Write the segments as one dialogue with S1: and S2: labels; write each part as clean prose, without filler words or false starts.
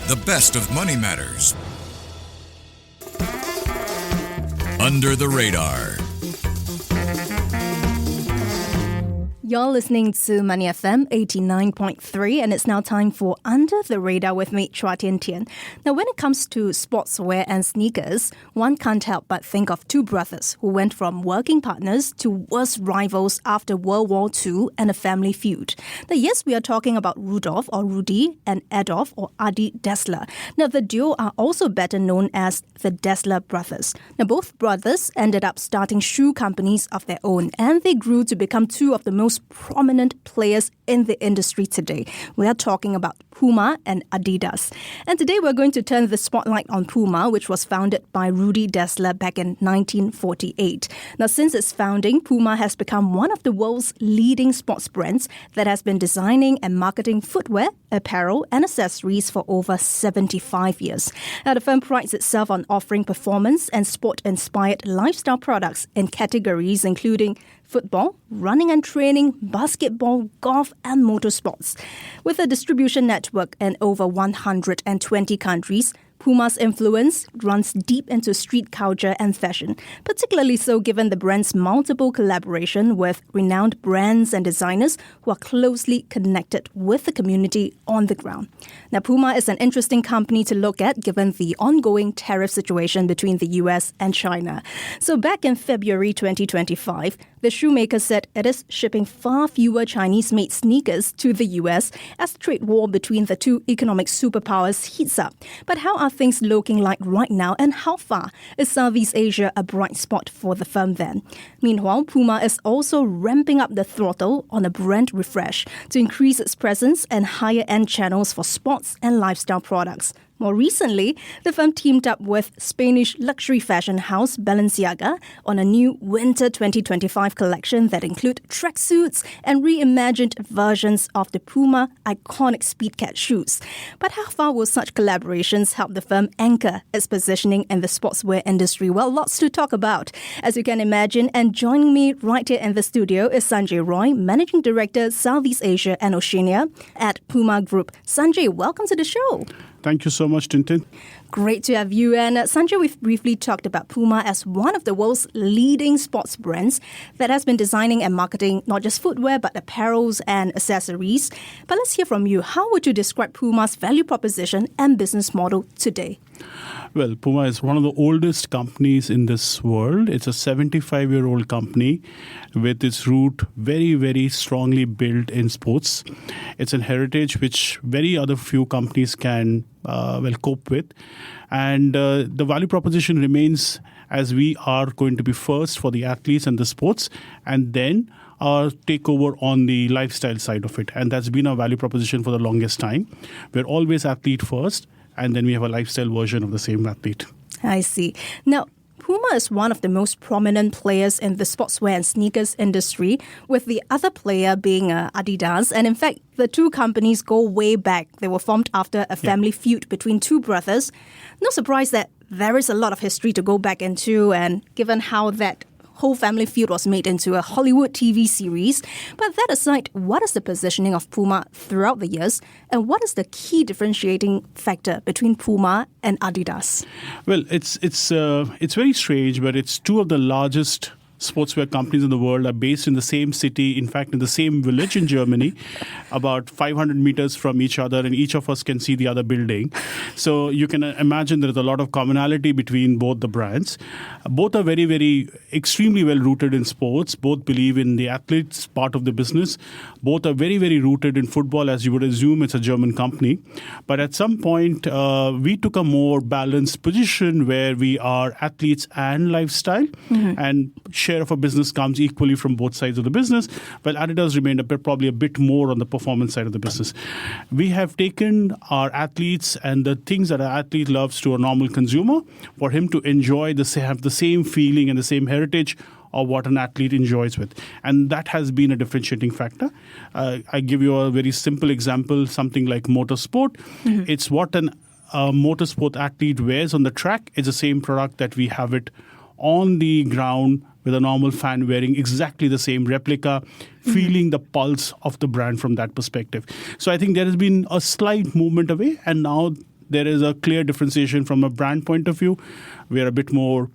S1: The best of money matters. Under the radar.
S2: You're listening to Money FM 89.3, and it's now time for Under the Radar with me, Chua Tian Tian. Now, when it comes to sportswear and sneakers, one can't help but think of two brothers who went from working partners to worst rivals after World War II and a family feud. Now, yes, we are talking about Rudolf or Rudi and Adolf or Adi Dassler. Now, the duo are also better known as the Dassler brothers. Now, both brothers ended up starting shoe companies of their own, and they grew to become two of the most prominent players in the industry today. We are talking about PUMA and Adidas. And today we're going to turn the spotlight on PUMA, which was founded by Rudi Dassler back in 1948. Now, since its founding, PUMA has become one of the world's leading sports brands that has been designing and marketing footwear, apparel, and accessories for over 75 years. Now, the firm prides itself on offering performance and sport-inspired lifestyle products in categories including football, running and training, basketball, golf, and motorsports. With a distribution network in over 120 countries, PUMA's influence runs deep into street culture and fashion, particularly so given the brand's multiple collaboration with renowned brands and designers who are closely connected with the community on the ground. Now, PUMA is an interesting company to look at given the ongoing tariff situation between the US and China. So back in February 2025, the shoemaker said it is shipping far fewer Chinese-made sneakers to the US as the trade war between the two economic superpowers heats up. But how are things looking like right now, and how far is Southeast Asia a bright spot for the firm then? Meanwhile, PUMA is also ramping up the throttle on a brand refresh to increase its presence and higher-end channels for sports and lifestyle products. More recently, the firm teamed up with Spanish luxury fashion house Balenciaga on a new Winter 2025 collection that include tracksuits and reimagined versions of the PUMA iconic Speedcat shoes. But how far will such collaborations help the firm anchor its positioning in the sportswear industry? Well, lots to talk about, as you can imagine. And joining me right here in the studio is Sanjay Roy, Managing Director, Southeast Asia and Oceania at PUMA Group. Sanjay, welcome to the show.
S3: Thank you so much, Tintin.
S2: Great to have you. And Sanjay, we've briefly talked about PUMA as one of the world's leading sports brands that has been designing and marketing not just footwear, but apparels and accessories. But let's hear from you. How would you describe PUMA's value proposition and business model today?
S3: Well, PUMA is one of the oldest companies in this world. It's a 75-year-old company with its root very, very strongly built in sports. It's a heritage which very other few companies can cope with. And the value proposition remains as we are going to be first for the athletes and the sports, and then our takeover on the lifestyle side of it. And that's been our value proposition for the longest time. We're always athlete first, and then we have a lifestyle version of the same athlete.
S2: I see. Now, PUMA is one of the most prominent players in the sportswear and sneakers industry, with the other player being Adidas. And in fact, the two companies go way back. They were formed after a family feud between two brothers. No surprise that there is a lot of history to go back into, and given how that whole family feud was made into a Hollywood TV series. But that aside, what is the positioning of PUMA throughout the years, and what is the key differentiating factor between PUMA and Adidas?
S3: Well, it's very strange, but it's two of the largest sportswear companies in the world are based in the same city, in fact, in the same village in Germany, about 500 meters from each other, and each of us can see the other building. So you can imagine there is a lot of commonality between both the brands. Both are very, very extremely well rooted in sports. Both believe in the athletes part of the business. Both are very, very rooted in football, as you would assume it's a German company. But at some point, we took a more balanced position where we are athletes and lifestyle, and share of a business comes equally from both sides of the business, while Adidas remained probably a bit more on the performance side of the business. We have taken our athletes and the things that an athlete loves to a normal consumer for him to enjoy have the same feeling and the same heritage of what an athlete enjoys with. And that has been a differentiating factor. I give you a very simple example, something like motorsport. It's what a motorsport athlete wears on the track. It's the same product that we have it on the ground with a normal fan wearing exactly the same replica, feeling the pulse of the brand from that perspective. So I think there has been a slight movement away, and now there is a clear differentiation from a brand point of view. We are a bit more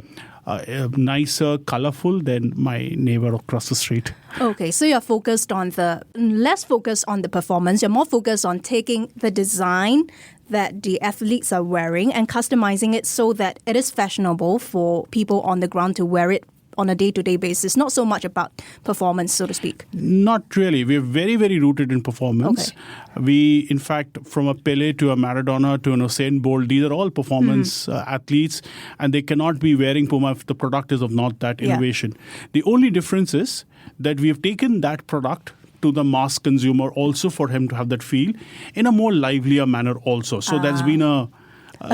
S3: nicer, colorful than my neighbor across the street.
S2: Okay, so you're less focused on the performance. You're more focused on taking the design that the athletes are wearing and customizing it so that it is fashionable for people on the ground to wear it on a day-to-day basis, not so much about performance, so to speak.
S3: Not really. We're very, very rooted in performance.
S2: Okay.
S3: We, in fact, from a Pele to a Maradona to an Usain Bolt, these are all performance athletes, and they cannot be wearing Puma if the product is of not that innovation. The only difference is that we have taken that product to the mass consumer also for him to have that feel in a more livelier manner also. So there's been a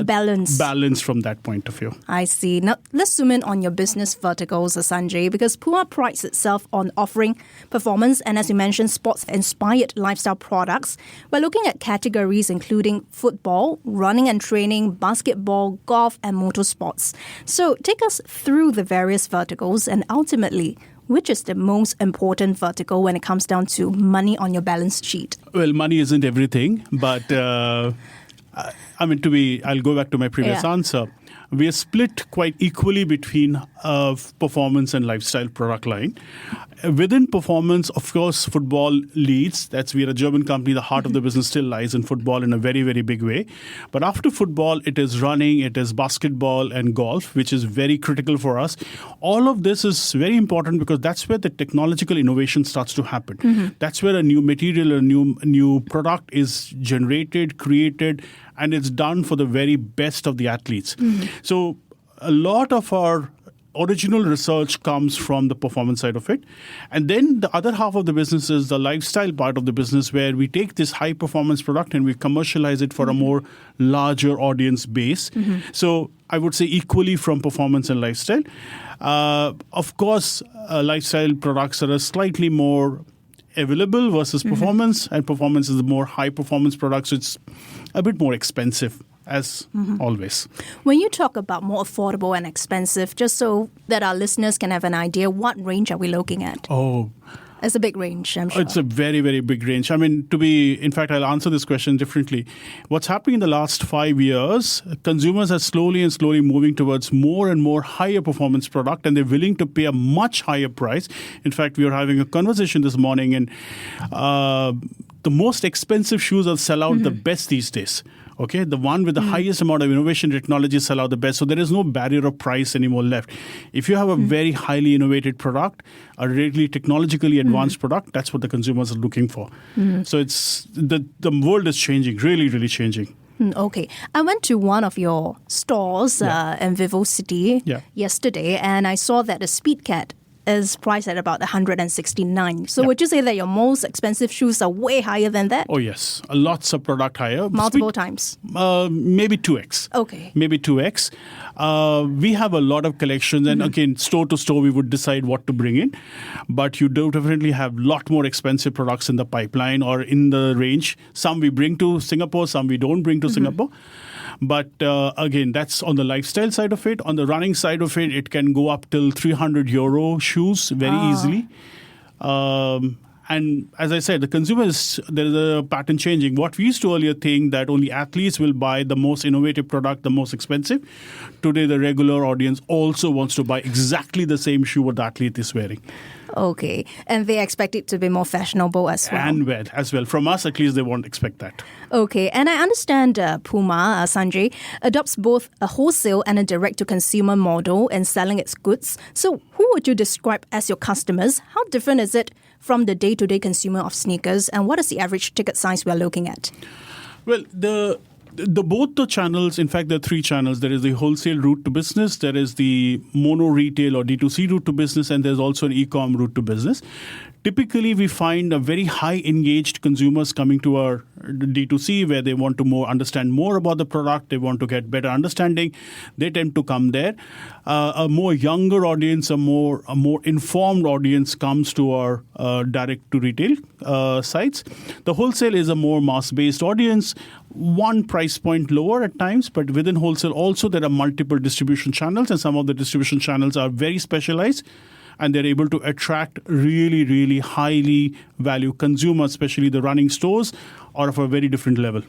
S3: balance from that point of view.
S2: I see. Now, let's zoom in on your business verticals, Sanjay, because Puma prides itself on offering performance and, as you mentioned, sports-inspired lifestyle products. We're looking at categories including football, running and training, basketball, golf, and motorsports. So take us through the various verticals and ultimately, which is the most important vertical when it comes down to money on your balance sheet?
S3: Well, money isn't everything, but I'll go back to my previous answer. We are split quite equally between performance and lifestyle product line. Within performance, of course, football leads. We're a German company. The heart of the business still lies in football in a very, very big way. But after football, it is running, it is basketball and golf, which is very critical for us. All of this is very important because that's where the technological innovation starts to happen. That's where a new material, a new product is generated, created, and it's done for the very best of the athletes. So a lot of our original research comes from the performance side of it. And then the other half of the business is the lifestyle part of the business, where we take this high performance product and we commercialize it for a more larger audience base. So I would say equally from performance and lifestyle. Of course, lifestyle products are slightly more available versus performance, and performance is the more high performance products. It's a bit more expensive, as always.
S2: When you talk about more affordable and expensive, just so that our listeners can have an idea, what range are we looking at?
S3: Oh,
S2: it's a big range, I'm sure.
S3: It's a very, very big range. In fact, I'll answer this question differently. What's happening in the last 5 years, consumers are slowly and slowly moving towards more and more higher performance product, and they're willing to pay a much higher price. In fact, we were having a conversation this morning, and the most expensive shoes will sell out the best these days. Okay, the one with the highest amount of innovation technology sell out the best. So there is no barrier of price anymore left. If you have a very highly innovated product, a really technologically advanced product, that's what the consumers are looking for. So it's the world is changing, really, really changing.
S2: Okay. I went to one of your stores in Vivo City yesterday, and I saw that the Speedcat is priced at about 169. So would you say that your most expensive shoes are way higher than that?
S3: Oh, yes. Lots of product higher.
S2: Multiple times?
S3: Maybe 2x.
S2: Okay.
S3: Maybe 2x. We have a lot of collections, and again, store to store, we would decide what to bring in. But you do definitely have a lot more expensive products in the pipeline or in the range. Some we bring to Singapore, some we don't bring to Singapore. But again, that's on the lifestyle side of it. On the running side of it, it can go up till €300 shoes very easily. And as I said, there is a pattern changing. What we used to earlier think that only athletes will buy the most innovative product, the most expensive. Today, the regular audience also wants to buy exactly the same shoe what the athlete is wearing.
S2: Okay. And they expect it to be more fashionable as well.
S3: And wear as well. From us, at least, they won't expect that.
S2: Okay. And I understand Puma, Sanjay, adopts both a wholesale and a direct-to-consumer model in selling its goods. So who would you describe as your customers? How different is it from the day-to-day consumer of sneakers? And what is the average ticket size we're looking at?
S3: Well, both the channels, in fact, there are three channels. There is the wholesale route to business, there is the mono retail or D2C route to business, and there's also an e-com route to business. Typically, we find a very high engaged consumers coming to our D2C where they want to understand more about the product. They want to get better understanding. They tend to come there. A more younger audience, a more informed audience comes to our direct to retail sites. The wholesale is a more mass-based audience. One price point lower at times, but within wholesale also there are multiple distribution channels, and some of the distribution channels are very specialized. and they're able to attract really, really highly value consumers, especially the running stores, are of a very different level.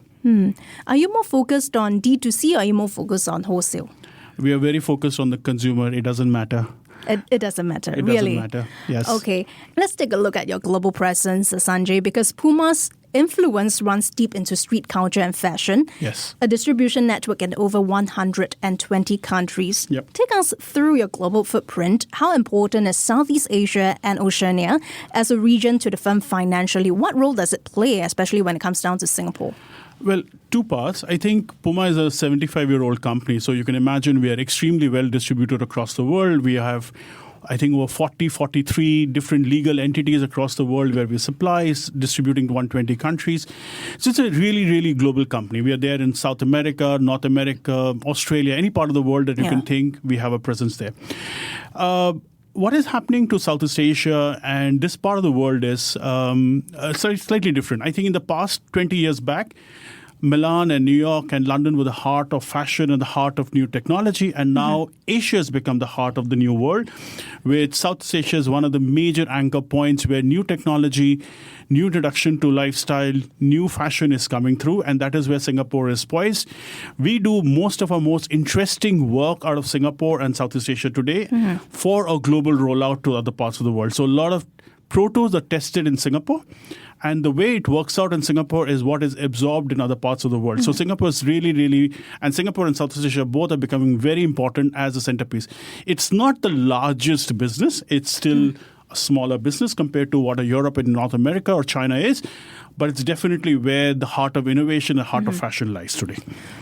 S2: Are you more focused on D2C or are you more focused on wholesale?
S3: We are very focused on the consumer. It doesn't matter.
S2: It doesn't matter,
S3: It
S2: really.
S3: doesn't matter, yes.
S2: Okay, let's take a look at your global presence, Sanjay, because Puma's influence runs deep into street culture and fashion.
S3: Yes.
S2: A distribution network in over 120 countries.
S3: Yep.
S2: Take us through your global footprint. How important is Southeast Asia and Oceania as a region to the firm financially? What role does it play, especially when it comes down to Singapore?
S3: Well, two parts. I think Puma is a 75-year-old company, so you can imagine we are extremely well distributed across the world. We have, I think, over 43 different legal entities across the world where we supply, distributing to 120 countries. So it's a really, really global company. We are there in South America, North America, Australia, any part of the world that you can think, we have a presence there. What is happening to Southeast Asia and this part of the world is slightly different. I think in the past 20 years back, Milan and New York and London were the heart of fashion and the heart of new technology. And now Asia has become the heart of the new world, with Southeast Asia is one of the major anchor points where new technology, new introduction to lifestyle, new fashion is coming through. And that is where Singapore is poised. We do most of our most interesting work out of Singapore and Southeast Asia today for a global rollout to other parts of the world. So a lot of protos are tested in Singapore. And the way it works out in Singapore is what is absorbed in other parts of the world. So Singapore is really, and Singapore and Southeast Asia both are becoming very important as a centerpiece. It's not the largest business. It's still a smaller business compared to what a Europe and North America or China is. But it's definitely where the heart of innovation, the heart of fashion lies today.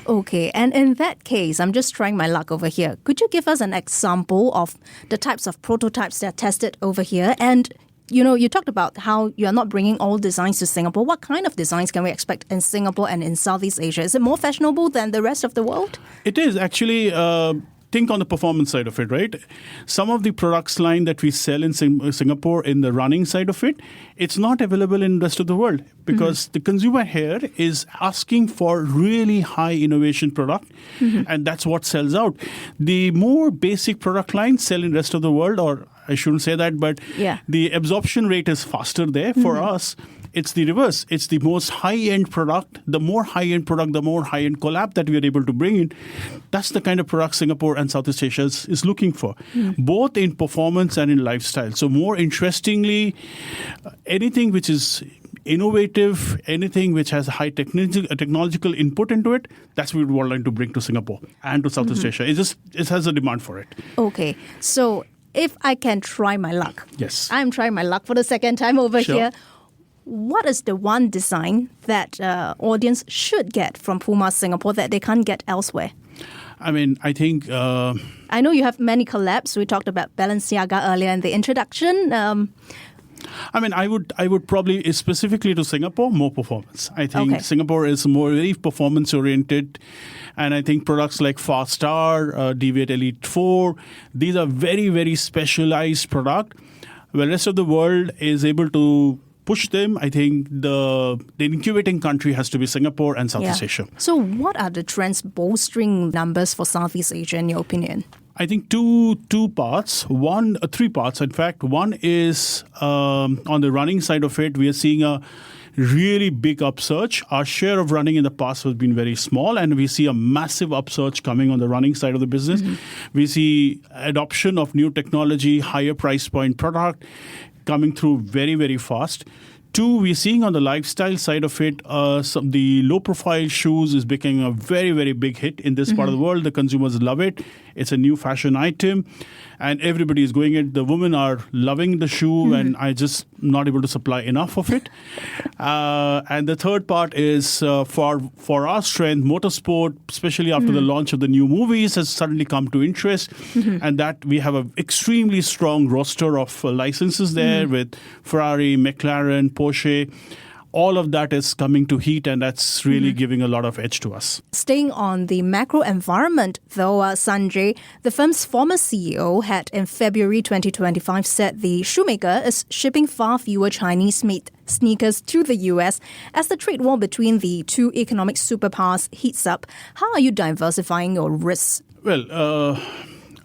S2: Okay, and in that case, I'm just trying my luck over here. Could you give us an example of the types of prototypes that are tested over here? And you talked about how you're not bringing all designs to Singapore. What kind of designs can we expect in Singapore and in Southeast Asia? Is it more fashionable than the rest of the world?
S3: It is actually. Think on the performance side of it, right? Some of the products line that we sell in Singapore in the running side of it, it's not available in the rest of the world because the consumer here is asking for really high innovation product and that's what sells out. The more basic product lines sell in the rest of the world, or I shouldn't say that, but the absorption rate is faster there. For us, it's the reverse. It's the most high-end product. The more high-end product, the more high-end collab that we are able to bring in. That's the kind of product Singapore and Southeast Asia is looking for, both in performance and in lifestyle. So more interestingly, anything which is innovative, anything which has a high technological input into it, that's what we would like to bring to Singapore and to Southeast Asia. It has a demand for it.
S2: Okay, so if I can try my luck.
S3: Yes.
S2: I'm trying my luck for the second time over here. What is the one design that audience should get from Puma Singapore that they can't get elsewhere?
S3: I mean, I think...
S2: I know you have many collabs. We talked about Balenciaga earlier in the introduction.
S3: I mean, I would probably, specifically to Singapore, more performance. I think Singapore is more very performance-oriented. And I think products like Fast Star, Deviate Elite 4, these are very, very specialized product. Where the rest of the world is able to push them, I think the incubating country has to be Singapore and Southeast Asia.
S2: So what are the trends bolstering numbers for Southeast Asia in your opinion?
S3: I think three parts. In fact, one is on the running side of it, we are seeing a really big upsurge. Our share of running in the past has been very small, and we see a massive upsurge coming on the running side of the business. We see adoption of new technology, higher price point product coming through very, very fast. Two, we're seeing on the lifestyle side of it, the low-profile shoes is becoming a very, very big hit in this part of the world. The consumers love it. It's a new fashion item, and everybody is going it. The women are loving the shoe, and I just not able to supply enough of it. And the third part is for our strength, Motorsport, especially after the launch of the new movies, has suddenly come to interest, and that we have an extremely strong roster of licenses there with Ferrari, McLaren, Porsche. All of that is coming to heat, and that's really giving a lot of edge to us.
S2: Staying on the macro environment, though, Sanjay, the firm's former CEO had in February 2025 said the shoemaker is shipping far fewer Chinese-made sneakers to the US as the trade war between the two economic superpowers heats up. How are you diversifying your risks?
S3: Well,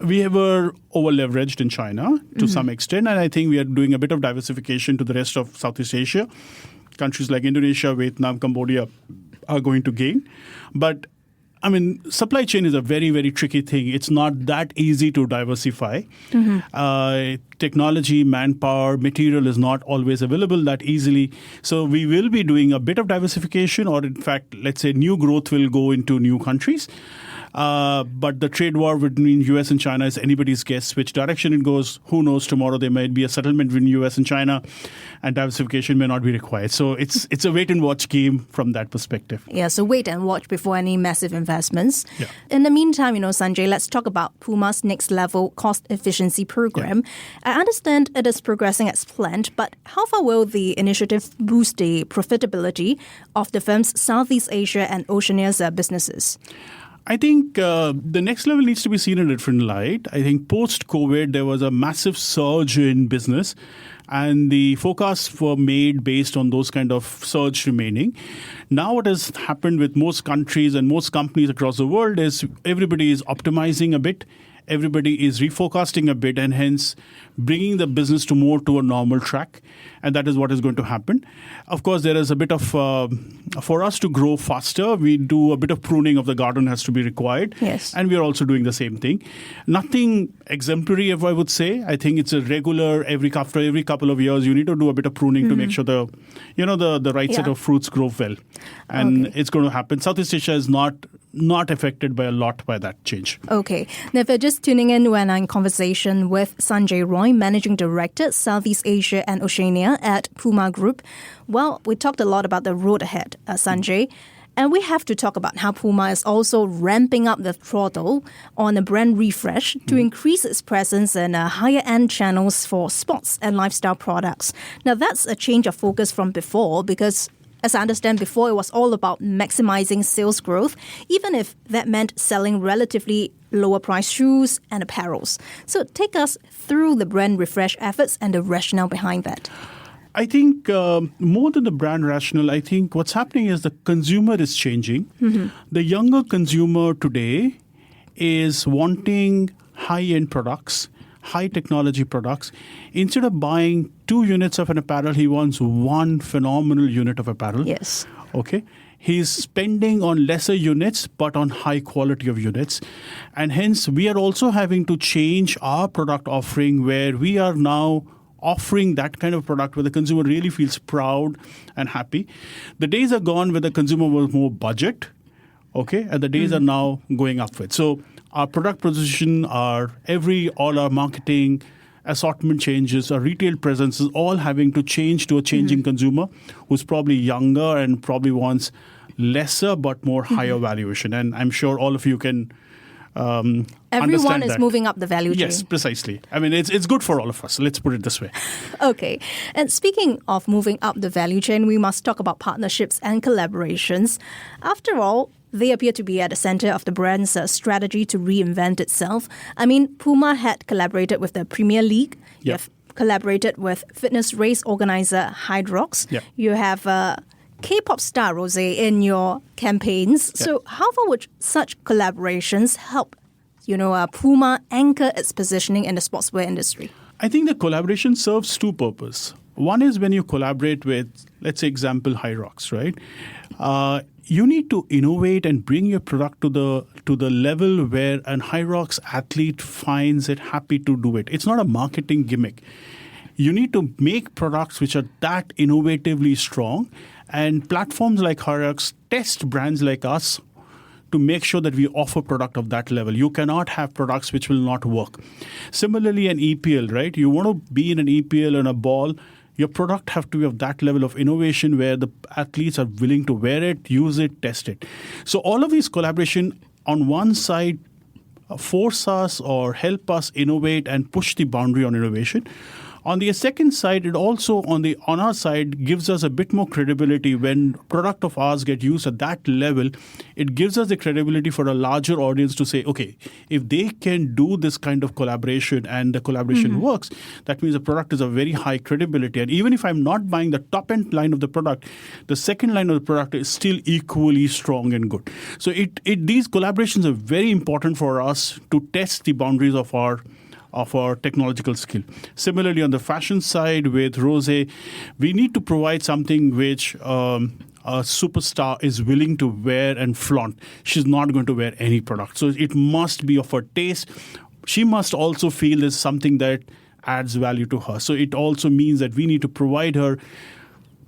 S3: We were over-leveraged in China to some extent, and I think we are doing a bit of diversification to the rest of Southeast Asia. Countries like Indonesia, Vietnam, Cambodia are going to gain. But, I mean, supply chain is a very, very tricky thing. It's not that easy to diversify. Technology, manpower, material is not always available that easily. So we will be doing a bit of diversification, or in fact, let's say new growth will go into new countries. But the trade war between US and China is anybody's guess which direction it goes. Who knows? Tomorrow there might be a settlement between US and China, and diversification may not be required. So it's a wait and watch game from that perspective.
S2: Yeah, so wait and watch before any massive investments.
S3: Yeah.
S2: In the meantime, Sanjay, let's talk about Puma's next level cost efficiency program. I understand it is progressing as planned, but how far will the initiative boost the profitability of the firm's Southeast Asia and Oceania's businesses?
S3: I think the next level needs to be seen in a different light. I think post-COVID, there was a massive surge in business, and the forecasts were made based on those kind of surge remaining. Now what has happened with most countries and most companies across the world is everybody is optimizing a bit. Everybody is reforecasting a bit, and hence bringing the business to a normal track. And that is what is going to happen. Of course, there is a bit of, for us to grow faster, we do a bit of pruning of the garden has to be required.
S2: Yes.
S3: And we are also doing the same thing. Nothing exemplary, if I would say. I think it's a regular, after every couple of years, you need to do a bit of pruning to make sure the right set of fruits grow well. And it's going to happen. Southeast Asia is not affected by a lot by that change.
S2: Okay. Now, if you're just tuning in, we're in conversation with Sanjay Roy, Managing Director, Southeast Asia and Oceania at PUMA Group. Well, we talked a lot about the road ahead, Sanjay. And we have to talk about how PUMA is also ramping up the throttle on a brand refresh to increase its presence in higher-end channels for sports and lifestyle products. Now, that's a change of focus from before because, as I understand, before it was all about maximizing sales growth, even if that meant selling relatively lower-priced shoes and apparels. So take us through the brand refresh efforts and the rationale behind that.
S3: I think more than the brand rationale, I think what's happening is the consumer is changing. The younger consumer today is wanting high-end products, high-technology products. Instead of buying 2 units of an apparel, he wants 1 phenomenal unit of apparel.
S2: Yes.
S3: Okay. He's spending on lesser units, but on high quality of units. And hence, we are also having to change our product offering where we are now offering that kind of product where the consumer really feels proud and happy. The days are gone where the consumer was more budget, okay, and the days are now going upwards. So our product position, all our marketing, assortment changes, our retail presence is all having to change to a changing consumer who's probably younger and probably wants lesser but more higher valuation. And I'm sure all of you can
S2: everyone is
S3: that.
S2: Moving up the value chain.
S3: Yes, precisely. I mean, it's good for all of us. Let's put it this way.
S2: Okay. And speaking of moving up the value chain, we must talk about partnerships and collaborations. After all, they appear to be at the center of the brand's strategy to reinvent itself. I mean, PUMA had collaborated with the Premier League.
S3: Yep.
S2: You have collaborated with fitness race organizer Hydrox.
S3: Yep.
S2: You have K-pop star Rosé in your campaigns.
S3: Yep.
S2: So how far would such collaborations help, PUMA anchor its positioning in the sportswear industry?
S3: I think the collaboration serves 2 purposes. One is when you collaborate with, let's say, example, Hydrox, right? You need to innovate and bring your product to the level where an Hydrox athlete finds it happy to do it. It's not a marketing gimmick. You need to make products which are that innovatively strong, and platforms like Hydrox test brands like us to make sure that we offer product of that level. You cannot have products which will not work. Similarly, an EPL, right? You want to be in an EPL and a ball, your product have to be of that level of innovation where the athletes are willing to wear it, use it, test it. So all of these collaboration on one side force us or help us innovate and push the boundary on innovation. On the second side, it also on our side gives us a bit more credibility when product of ours get used at that level. It gives us the credibility for a larger audience to say, okay, if they can do this kind of collaboration and the collaboration works, that means the product is a very high credibility. And even if I'm not buying the top end line of the product, the second line of the product is still equally strong and good. So these collaborations are very important for us to test the boundaries of our technological skill. Similarly, on the fashion side with Rose, we need to provide something which a superstar is willing to wear and flaunt. She's not going to wear any product. So it must be of her taste. She must also feel there's something that adds value to her. So it also means that we need to provide her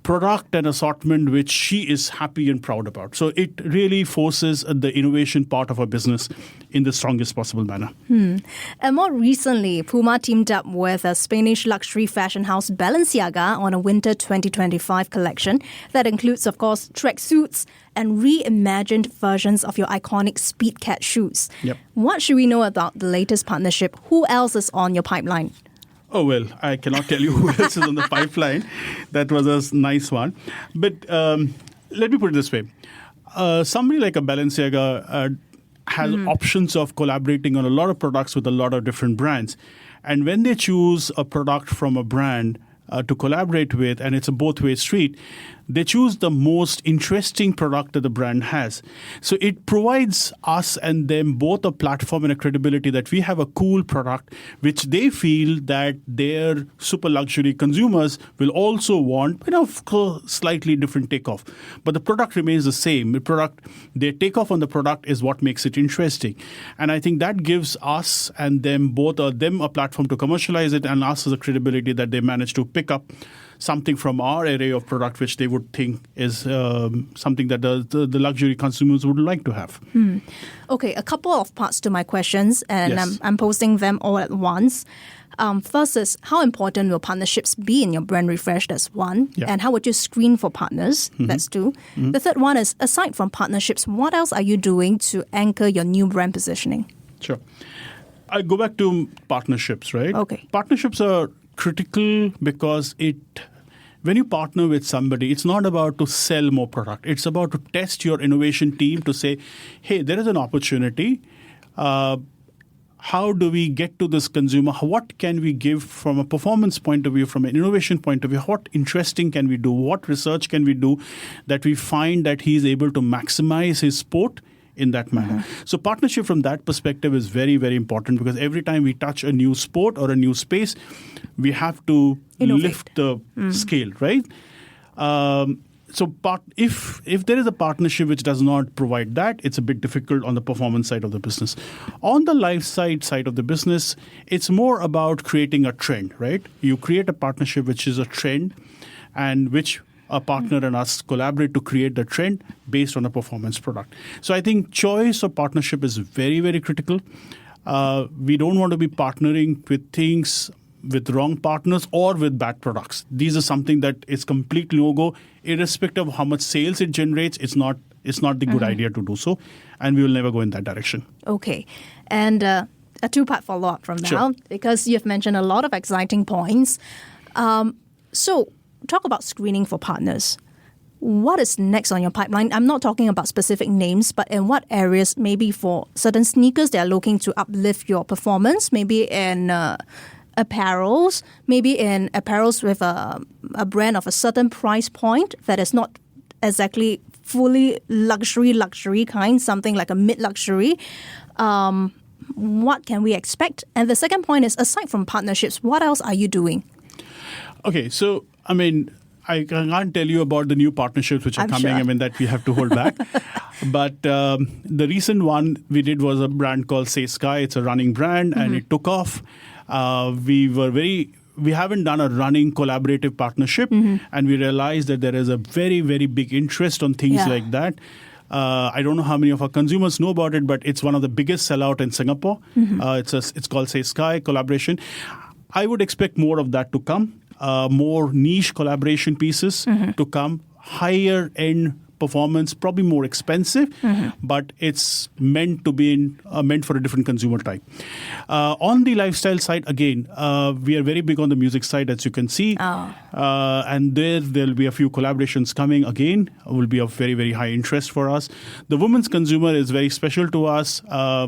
S3: product and assortment which she is happy and proud about. So it really forces the innovation part of our business in the strongest possible manner.
S2: And more recently, Puma teamed up with a Spanish luxury fashion house Balenciaga on a winter 2025 collection that includes, of course, tracksuits and reimagined versions of your iconic Speed Cat shoes.
S3: Yep.
S2: What should we know about the latest partnership? Who else is on your pipeline?
S3: Oh, well, I cannot tell you who else is on the pipeline. That was a nice one. But let me put it this way. Somebody like a Balenciaga has options of collaborating on a lot of products with a lot of different brands. And when they choose a product from a brand to collaborate with, and it's a both-way street, they choose the most interesting product that the brand has. So it provides us and them both a platform and a credibility that we have a cool product which they feel that their super luxury consumers will also want, but of course, slightly different takeoff. But the product remains the same. Their takeoff on the product is what makes it interesting. And I think that gives us and them both them a platform to commercialize it, and us as a credibility that they manage to pick up something from our array of product which they would think is something that the luxury consumers would like to have.
S2: Okay, a couple of parts to my questions, and
S3: Yes.
S2: I'm posting them all at once. First is, how important will partnerships be in your brand refresh? That's one.
S3: Yeah.
S2: And how would you screen for partners? That's two. The third one is, aside from partnerships, what else are you doing to anchor your new brand positioning?
S3: Sure. I go back to partnerships, right?
S2: Okay.
S3: Partnerships are critical because when you partner with somebody, it's not about to sell more product. It's about to test your innovation team to say, hey, there is an opportunity. How do we get to this consumer? What can we give from a performance point of view, from an innovation point of view? What interesting can we do? What research can we do that we find that he's able to maximize his sport in that manner? So partnership from that perspective is very, very important, because every time we touch a new sport or a new space, we have to
S2: Innovate.
S3: lift the scale, right? So if there is a partnership which does not provide that, it's a bit difficult on the performance side of the business. On the lifestyle side of the business, it's more about creating a trend, right? You create a partnership which is a trend, and which a partner and us collaborate to create the trend based on a performance product. So I think choice of partnership is very, very critical. We don't want to be partnering with things with wrong partners or with bad products. These are something that is complete no-go. Irrespective of how much sales it generates, it's not the good idea to do so, and we will never go in that direction.
S2: Okay. And a two-part follow-up from now,
S3: Sure.
S2: because you've mentioned a lot of exciting points. So talk about screening for partners. What is next on your pipeline? I'm not talking about specific names, but in what areas, maybe for certain sneakers, they're looking to uplift your performance, maybe in apparels, maybe in apparels with a brand of a certain price point that is not exactly fully luxury kind, something like a mid-luxury. What can we expect? And the second point is, aside from partnerships, what else are you doing?
S3: Okay, so, I can't tell you about the new partnerships which are
S2: I'm
S3: coming,
S2: sure.
S3: that we have to hold back. But the recent one we did was a brand called Say Sky. It's a running brand, and it took off. We haven't done a running collaborative partnership, and we realized that there is a very, very big interest on things like that. I don't know how many of our consumers know about it, but it's one of the biggest sellout in Singapore. It's called Say Sky collaboration. I would expect more of that to come, more niche collaboration pieces to come, higher end performance, probably more expensive, but it's meant to be meant for a different consumer type. On the lifestyle side, again, we are very big on the music side, as you can see. And there'll be a few collaborations coming again, will be of very, very high interest for us. The women's consumer is very special to us.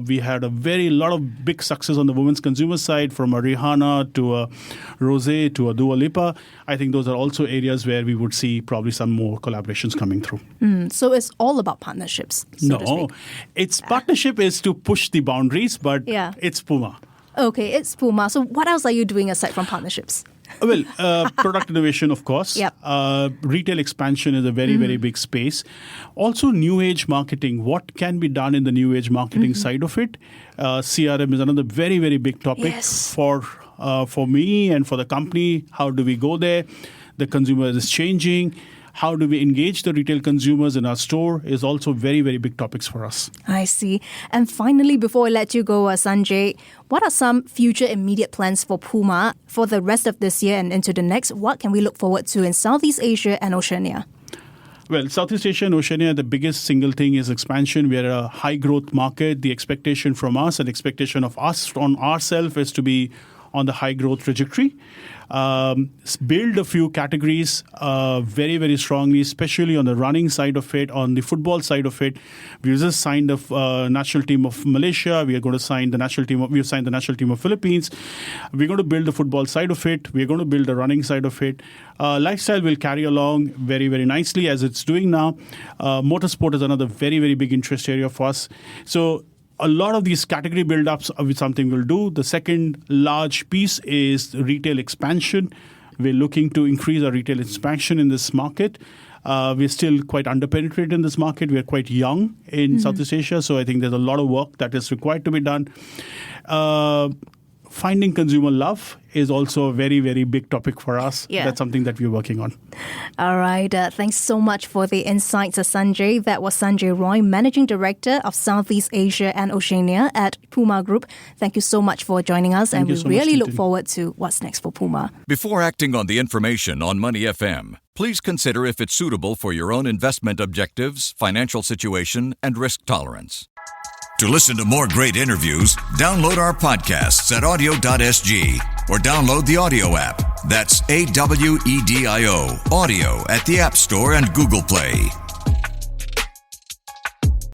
S3: We had a lot of big success on the women's consumer side, from a Rihanna to a Rosé to a Dua Lipa. I think those are also areas where we would see probably some more collaborations coming through.
S2: So it's all about partnerships, so to speak.
S3: Its partnership is to push the boundaries, but it's PUMA.
S2: Okay, it's PUMA. So what else are you doing aside from partnerships?
S3: Well, product innovation, of course.
S2: Yep.
S3: Retail expansion is a very, very big space. Also, new age marketing. What can be done in the new age marketing side of it? CRM is another very, very big topic for me and for the company. How do we go there? The consumer is changing. How do we engage the retail consumers in our store is also very, very big topics for us.
S2: I see. And finally, before I let you go, Sanjay, what are some future immediate plans for PUMA for the rest of this year and into the next? What can we look forward to in Southeast Asia and Oceania?
S3: Well, Southeast Asia and Oceania, the biggest single thing is expansion. We are a high growth market. The expectation from us and expectation of us on ourselves is to be on the high growth trajectory. Build a few categories very, very strongly, especially on the running side of it, on the football side of it. We just signed the national team of Malaysia. We are going to sign the national team. We've signed the national team of Philippines. We're going to build the football side of it. We're going to build the running side of it. Lifestyle will carry along very, very nicely as it's doing now. Motorsport is another very, very big interest area for us. So a lot of these category build-ups are something we'll do. The second large piece is retail expansion. We're looking to increase our retail expansion in this market. We're still quite underpenetrated in this market. We're quite young in Southeast Asia, so I think there's a lot of work that is required to be done. Finding consumer love is also a very, very big topic for us. That's something that we're working on.
S2: All right. Thanks so much for the insights, Sanjay. That was Sanjay Roy, Managing Director of Southeast Asia and Oceania at PUMA Group. Thank you so much for joining us, and we really look forward to what's next for PUMA.
S1: Before acting on the information on Money FM, please consider if it's suitable for your own investment objectives, financial situation, and risk tolerance. To listen to more great interviews, download our podcasts at audio.sg or download the audio app. That's AWEDIO, audio at the App Store and Google Play.